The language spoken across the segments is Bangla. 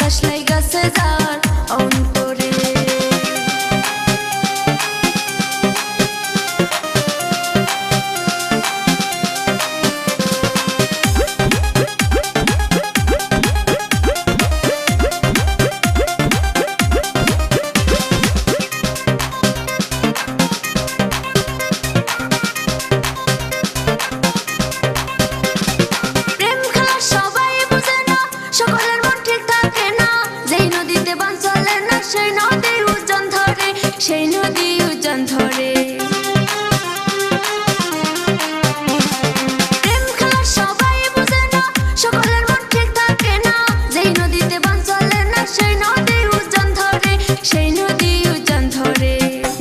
বাতাস লাইগাছে যার অন্তরে। সেই নদী উজান ধরে প্রেম খেলা সবাই বুঝে না, সকলের মন ঠিক থাকে না। যেই নদীতে বান চলে না সেই নদী উজান ধরে, সেই নদী উজান ধরে।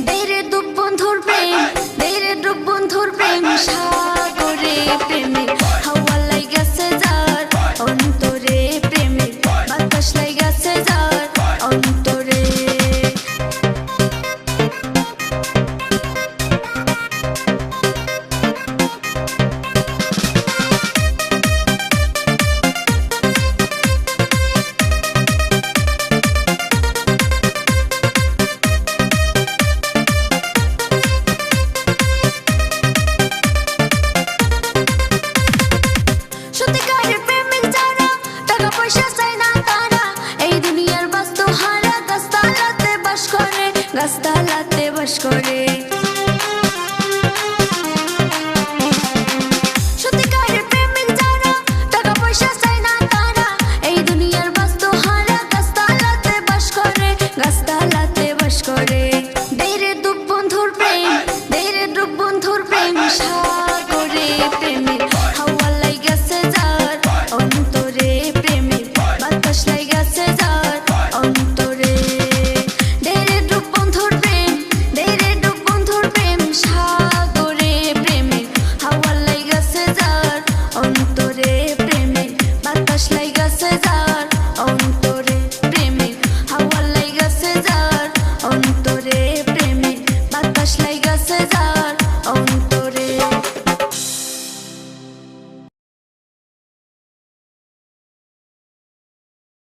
দেইরে ডুব বন্ধুর প্রেম, দেইরে ডুব বন্ধুর প্রেম সাগরে। প্রেমে হাওয়া লাইগাছে যার অন্তরে, প্রেমে বাতাস লাইগাছে যার অন্তরে। সত্যিকারের প্রেমিক যারা, টাকা পয়সা চায় না তারা, এই দুনিয়ার বাস্তু হারা গাছতলাতে বাস করে, গাছতলাতে বাস করে।